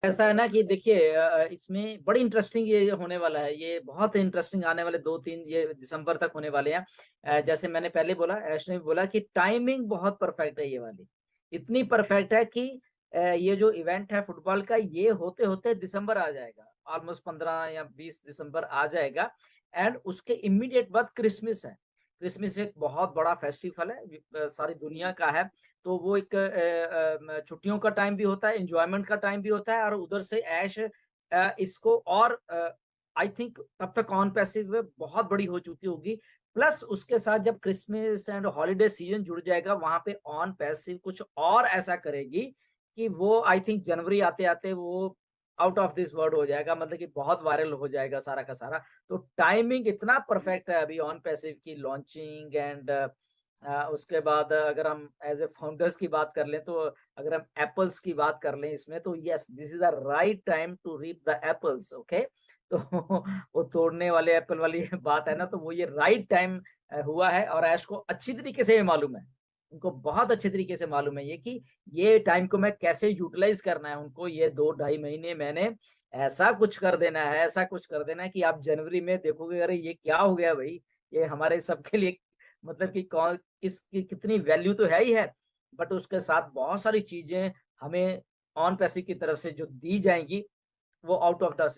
ऐसा है ना कि देखिए इसमें बड़ी इंटरेस्टिंग ये होने वाला है, ये बहुत इंटरेस्टिंग आने वाले 2-3 ये दिसंबर तक होने वाले हैं। जैसे मैंने पहले बोला, ऐश ने भी बोला कि टाइमिंग बहुत परफेक्ट है ये वाली। इतनी परफेक्ट है कि ये जो इवेंट है फुटबॉल का, ये होते-होते दिसंबर आ जाएगा। ऑलमोस्ट 15 या 20 दिसंबर आ जाएगा एंड उसके इमीडिएट बाद क्रिसमस है। क्रिसमस एक बहुत बड़ा फेस्टिवल है, सारी दुनिया का है। तो वो एक छुट्टियों का टाइम भी होता है, एन्जॉयमेंट का टाइम भी होता है और उधर से ऐश इसको और आई थिंक तब तक ऑन पैसिव बहुत बड़ी हो चुकी होगी। प्लस उसके साथ जब क्रिसमस एंड हॉलिडे सीजन जुड़ जाएगा, वहाँ पे ऑन पैसिव कुछ और ऐसा करेगी कि वो आई थिंक जनवरी आते-आते वो आउट ऑफ दिस वर्ल्ड हो जाएगा, मतलब कि बहुत वायरल हो जाएगा सारा का सारा। तो टाइमिंग इतना परफेक्ट है अभी ऑन पैसिव की लॉन्चिंग एंड उसके बाद अगर हम एज़ ए फाउंडर्स की बात कर लें, तो अगर हम एप्पल्स की बात कर लें इसमें, तो yes this is the right time to reap the apples, okay. तो वो तोड़ने वाले एप्पल वाली बात है ना, तो वो ये राइट टाइम हुआ है और ऐश को अच्छी तरीके से ये मालूम है। उनको बहुत अच्छे तरीके से मालूम है ये कि ये टाइम को मैं कैसे यूटिलाइज़ करना है उनको, ये 2 ढाई महीने मैंने ऐसा कुछ कर देना है, ऐसा कुछ कर देना है कि आप जनवरी में देखोगे, अरे ये क्या हो गया भई? ये हमारे सबके लिए मतलब कि कौन किसकी कितनी वैल्यू तो है ही है, बट उसके साथ बहुत सारी चीज़ें हमें ऑन पैसिव की तरफ से जो दी जाएँगी, वो आउट ऑफ द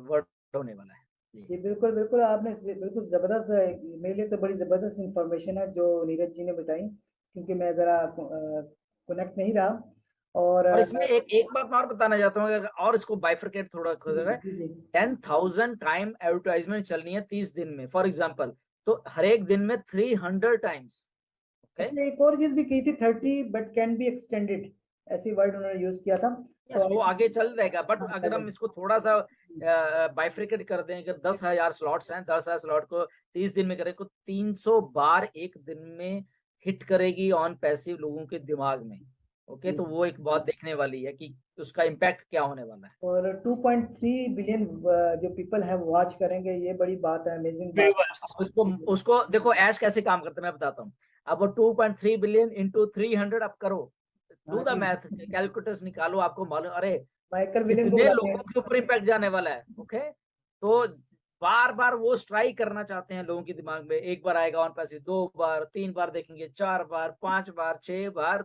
वर्ल्ड होने वाला है। जी। जी, बिल्कुल, बिल्कुल आपने बिल्कुल ज़बरदस्त मेरे लिए तो बड़ी ज़बरदस्त इन्फॉर्मेशन है जो नीरज जी ने बताई, क्योंकि मैं ज़रा कनेक्ट नहीं रहा और और इसमें एक एक बात मैं और बताना चाहता हूँ, अगर और इसको बाइफरकेट थोड़ा जी, खोजा जाए, जी, जी। 10,000 टाइम एडवर्टाइज़मेंट चलनी है 30 दिन में, फॉर एग्ज़ाम्पल, तो हर एक दिन में 300 टाइम्स, ओके? अच्छा एक और चीज़ भी कही थी 30 बट कैन बी एक्सटेंडेड ऐसी वर्ड उन्होंने यूज़ किया था। यस, तो वो आगे चल रहेगा, बट हाँ, अगर हम चलेगा। इसको थोड़ा-सा बाइफरकेट कर दें, अगर 10,000 स्लॉट्स हैं, 10,000 स्लॉट को 30 दिन में करें, तो 300 बार एक दिन में हिट करेगी ऑन पैसिव लोगों के दिमाग में, ओके? जी। तो वो एक बात देखने वाली है कि उसका इम्पैक्ट क्या होने वाला है। और 2.3 बिलियन जो पीपल हैं वॉच करेंगे, ये बड़ी बात है, अमेज़िंग बात व्यूअर्स उसको है। उसको देखो ऐश कैसे काम करता है मैं बताता हूँ। अब वो 2.3 बिलियन इंटू 300 आप करो, हाँ डू द जी, मैथ, कैलकुलेटर्स निकालो, आपको मालूम, अरे माइकल विलियन को कितने बुलाते लोगों हैं। के ऊपर इम्पैक्ट जाने वाला है, ओके। तो बार बार वो स्ट्राइक करना चाहते हैं लोगों के दिमाग में, एक बार आएगा ऑन पैसिव, 2 बार 3 बार देखेंगे, 4 बार 5 बार 6 बार,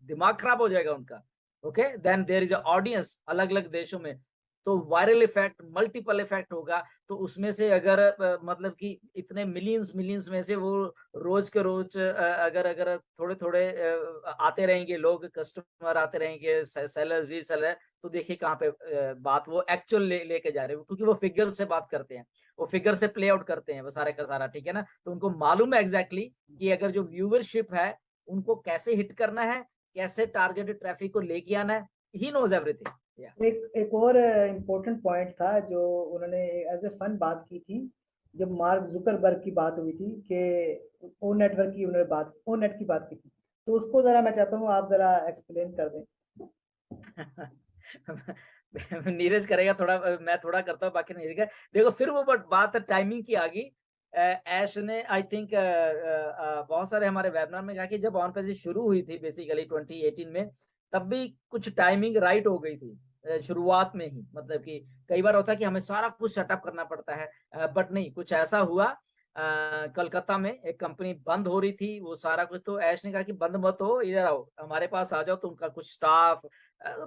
दिमाग खराब हो जाएगा उनका, okay. Then there is a audience अलग अलग देशों में, तो वायरल इफेक्ट मल्टीपल इफेक्ट होगा। तो उसमें से अगर मतलब कि इतने मिलियंस मिलियंस में से वो रोज के रोज अगर अगर थोड़े थोड़े आते रहेंगे लोग, कस्टमर आते रहेंगे, सेलर्स रीसेलर, तो देखिए कहाँ पे बात वो एक्चुअल लेके जा रहे हैं, क्योंकि वो फिगर से बात करते हैं, वो फिगर से प्ले आउट करते हैं वो सारे का सारा, ठीक है ना। तो उनको मालूम है एग्जैक्टली कि अगर जो व्यूवरशिप है उनको कैसे हिट करना है, कैसे टारगेटेड ट्रैफिक को लेके आना है, ही नोज एवरीथिंग। या एक एक और इम्पोर्टेंट पॉइंट था जो उन्होंने एज़ ए फन बात की थी, जब मार्क ज़ुकरबर्ग की बात हुई थी कि ओ नेटवर्क की उन्होंने बात ओ नेट की बात की थी। तो उसको ज़रा मैं चाहता हूँ आप ज़रा एक्सप्लेन कर दें। नीरज करेगा थोड़ा, मैं थोड़ा करता हूँ, बाकी नीरज का। देखो फिर वो बट बात टाइमिंग की आ गई। ऐश ने आई थिंक बहुत सारे हमारे वेबिनार में कहा कि जब ऑन पेज शुरू हुई थी बेसिकली 2018 में, तब भी कुछ टाइमिंग राइट हो गई थी शुरुआत में ही, मतलब कि कई बार होता है कि हमें सारा कुछ सेटअप करना पड़ता है, बट नहीं, कुछ ऐसा हुआ कलकत्ता में एक कंपनी बंद हो रही थी, वो सारा कुछ, तो ऐश ने कहा कि बंद मत हो, इधर आओ हमारे पास आ जाओ, तो उनका कुछ स्टाफ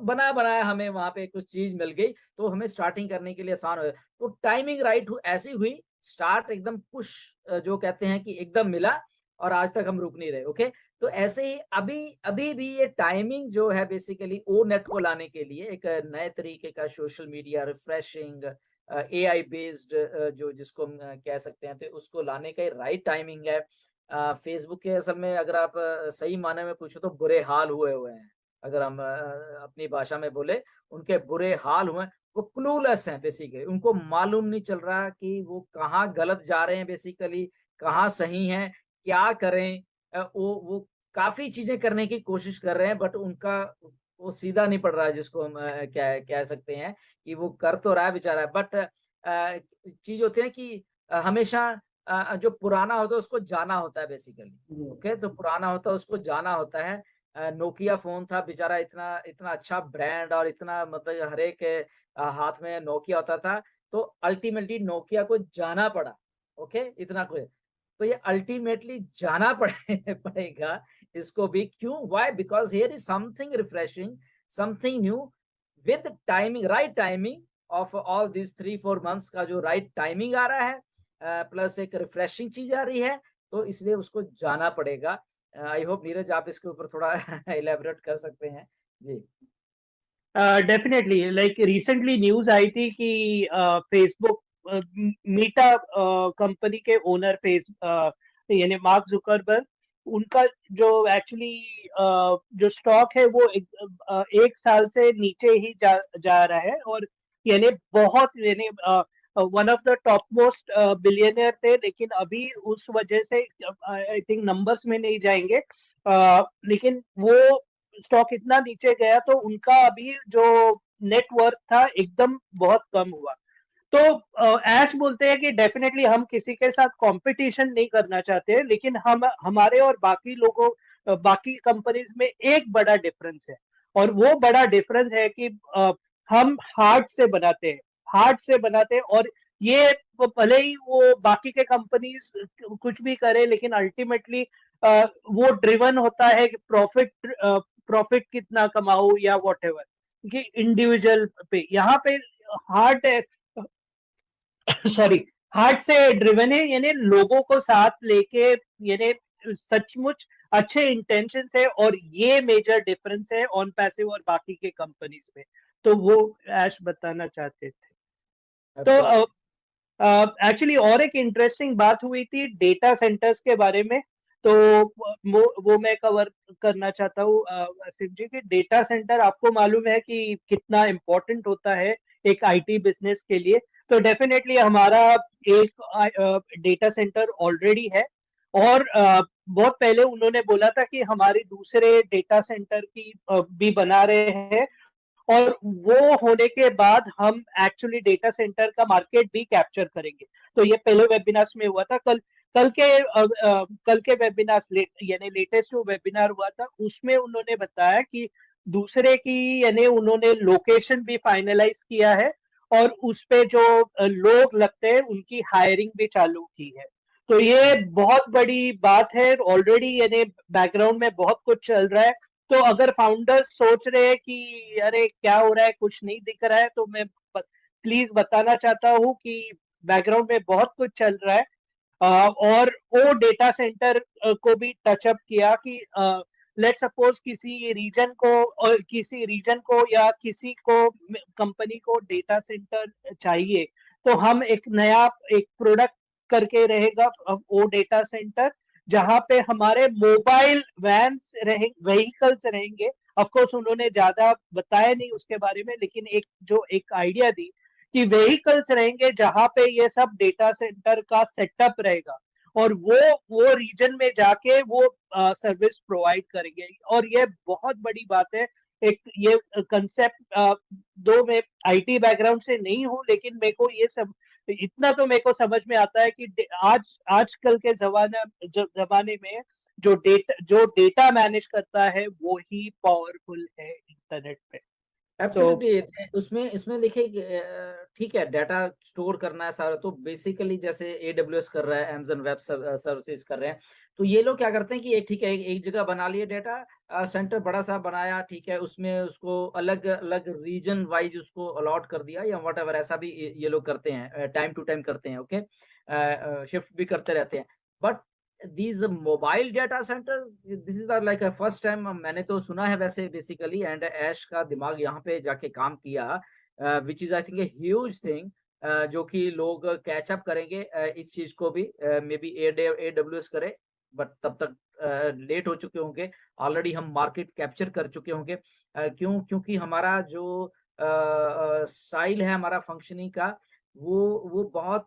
बना बनाया हमें वहाँ पे कुछ चीज़ मिल गई, तो हमें स्टार्टिंग करने के लिए आसान हो गया। तो टाइमिंग राइट ऐसी हुई, स्टार्ट एकदम पुश जो कहते हैं कि एकदम मिला और आज तक हम रुक नहीं रहे, ओके। तो ऐसे ही अभी अभी भी ये टाइमिंग जो है बेसिकली ओ नेट को लाने के लिए एक नए तरीके का social media refreshing AI based जो जिसको हम कह सकते हैं, तो उसको लाने का राइट टाइमिंग है। फेसबुक के असल में अगर आप सही मायने में पूछो तो बुरे हाल हुए हुए हैं। अगर हम अपनी भाषा में बोले, उनके बुरे हाल हुए हैं, वो क्लूलेस हैं बेसिकली, उनको मालूम नहीं चल रहा कि वो कहाँ गलत जा रहे हैं बेसिकली, कहाँ सही हैं, क्या करें? वो काफ़ी चीज़ें करने की कोशिश कर रहे हैं, बट उनका वो सीधा नहीं पड़ रहा है, जिसको हम कह कह सकते हैं कि वो कर तो रहा है बेचारा, बट चीज़ होती है कि हमेशा जो पुराना होता है उसको जाना होता है बेसिकली, जी। ओके? तो पुराना होता है उसको जाना होता है। नोकिया फोन था बेचारा, इतना इतना अच्छा ब्रांड और इतना मतलब हर एक हाथ में नोकिया होता था, तो अल्टीमेटली नोकिया को जाना पड़ा। ओके, इतना कुछ। तो ये अल्टीमेटली जाना पड़ेगा इसको भी। क्यों? Why? Because here is something refreshing, something new with timing, right timing of all this 3-4 months का जो राइट टाइमिंग आ रहा है, प्लस एक रिफ्रेशिंग चीज़ आ रही है, तो इसलिए उसको जाना पड़ेगा। आई होप नीरज आप इसके ऊपर थोड़ा इलैबोरेट कर सकते हैं। जी। डेफिनेटली, लाइक रिसेंटली न्यूज आई थी कि फेसबुक, मीटा कंपनी के ओनर यानी मार्क जुकरबर्ग, उनका जो एक्चुअली जो स्टॉक है वो एक साल से नीचे ही जा रहा है, और यानी बहुत, यानी one of the top most billionaire थे, लेकिन अभी उस वजह से आई थिंक नंबर्स में नहीं जाएंगे, लेकिन वो स्टॉक इतना नीचे गया तो उनका अभी जो नेटवर्थ था एकदम बहुत कम हुआ। तो ऐश बोलते हैं कि डेफिनेटली हम किसी के साथ कंपटीशन नहीं करना चाहते, लेकिन हम हमारे और बाकी लोगों, बाकी कंपनीज में एक बड़ा डिफरेंस है, और वो बड़ा डिफरेंस है कि हम हार्ट से बनाते हैं, हार्ट से बनाते हैं। और ये भले ही वो बाकी के कंपनीज कुछ भी करे, लेकिन अल्टीमेटली वो ड्रिवन होता है कि प्रॉफिट कितना कमाओ या व्हाटएवर, कि इंडिविजुअल पे, यहाँ पे हार्ट है, सॉरी, हार्ट से ड्रिवन है, यानी लोगों को साथ लेके, यानी सचमुच अच्छे इंटेंशन है, और ये मेजर डिफरेंस है ऑन पैसिव और बाकी के कंपनीज में। तो वो ऐश बताना चाहते थे। तो एक्चुअली और एक इंटरेस्टिंग बात हुई थी डेटा सेंटर्स के बारे में, तो वो मैं कवर करना चाहता हूँ सिम जी, कि डेटा सेंटर आपको मालूम है कि कितना इम्पोर्टेंट होता है एक आईटी बिजनेस के लिए। तो डेफिनेटली हमारा एक डेटा सेंटर ऑलरेडी है, और बहुत पहले उन्होंने बोला था कि हमारे दूसरे डेटा सेंटर की भी बना रहे हैं, और वो होने के बाद हम एक्चुअली डेटा सेंटर का मार्केट भी कैप्चर करेंगे। तो ये पहले वेबिनार्स में हुआ था, कल के वेबिनार्स यानी लेटेस्ट जो वेबिनार हुआ था उसमें उन्होंने बताया कि दूसरे की, यानी उन्होंने लोकेशन भी फाइनलाइज किया है, और उस पे जो लोग लगते हैं उनकी हायरिंग भी चालू की है। तो ये बहुत बड़ी बात है ऑलरेडी, यानी बैकग्राउंड में बहुत कुछ चल रहा है। तो अगर फाउंडर्स सोच रहे हैं कि अरे क्या हो रहा है, कुछ नहीं दिख रहा है, तो मैं प्लीज बताना चाहता हूँ कि बैकग्राउंड में बहुत कुछ चल रहा है। और वो डेटा सेंटर को भी टचअप किया कि लेट सपोज किसी रीजन को, और किसी रीजन को या किसी को, कंपनी को डेटा सेंटर चाहिए, तो हम एक नया एक प्रोडक्ट करके रहेगा वो डेटा सेंटर, जहां पे हमारे मोबाइल वैन्स व्हीकल्स रहेंगे। ऑफ कोर्स उन्होंने ज्यादा बताया नहीं उसके बारे में, लेकिन एक आइडिया दी कि व्हीकल्स रहेंगे जहां पे ये सब डेटा सेंटर का सेटअप रहेगा, और वो रीजन में जाके वो सर्विस प्रोवाइड करेंगे। और ये बहुत बड़ी बात है। एक ये कंसेप्ट, दो मैं आईटी बैकग्राउंड से नहीं हूँ, लेकिन मेरे को ये सब इतना तो मेरे को समझ में आता है कि आजकल के जमाने में जो डेटा मैनेज करता है वो ही पावरफुल है इंटरनेट पे। तो एब्सोल्युटली, उसमें इसमें देखिए ठीक है, डाटा स्टोर करना है सारा, तो बेसिकली जैसे एडब्ल्यूएस कर रहा है, अमेज़न वेब सर्विसेज कर रहे हैं, तो ये लोग क्या करते हैं कि एक ठीक है, एक जगह बना लिए डेटा सेंटर बड़ा सा बनाया, ठीक है, उसमें उसको अलग अलग रीजन वाइज उसको अलॉट कर दिया या व्हाटएवर, ऐसा भी ये लोग करते हैं, टाइम टू टाइम करते हैं। ओके, शिफ्ट भी करते रहते हैं। But these mobile data center, this is the like a first time मैंने तो सुना है वैसे बेसिकली, एंड ऐश का दिमाग यहाँ पे जाके काम किया, which is I think a huge thing, जो कि लोग कैचअप करेंगे इस चीज को भी, मे बी एडब्ल्यूएस करे, बट तब तक लेट हो चुके होंगे, ऑलरेडी हम मार्केट कैप्चर कर चुके होंगे। क्योंकि हमारा जो स्टाइल है हमारा फंक्शनिंग का, वो बहुत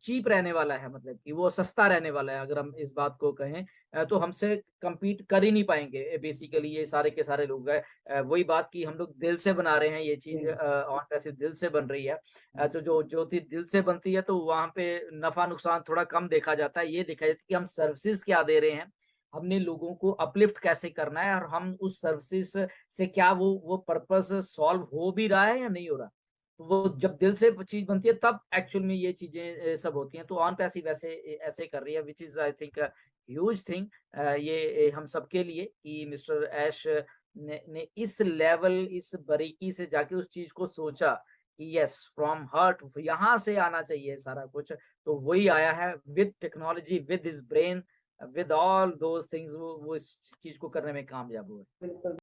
चीप रहने वाला है, मतलब कि वो सस्ता रहने वाला है। अगर हम इस बात को कहें तो हमसे compete कर ही नहीं पाएंगे बेसिकली ये सारे के सारे लोग हैं। वही बात कि हम लोग दिल से बना रहे हैं ये चीज, ऑन पैसिव दिल से बन रही है। तो जो चीज दिल से बनती है तो वहां पे नफा नुकसान थोड़ा कम देखा जाता है, ये देखा जाता है कि हम सर्विसेज क्या दे रहे हैं, हमने लोगों को अपलिफ्ट कैसे करना है और हम उस सर्विसेज से क्या वो पर्पस सॉल्व हो भी रहा है या नहीं हो रहा। तो वो जब दिल से चीज बनती है तब एक्चुअल में ये चीजें सब होती हैं। तो ऑन पैसिव वैसे ऐसे कर रही है, which is I think huge thing ये हम सबके लिए कि मिस्टर ऐश ने इस लेवल, इस बारीकी से जाके उस चीज को सोचा कि यस फ्रॉम हर्ट यहाँ से आना चाहिए सारा कुछ। तो वही आया है with technology, with his brain, with all those things, वो इस चीज को करने में कामयाब हुए। बिल्कुल।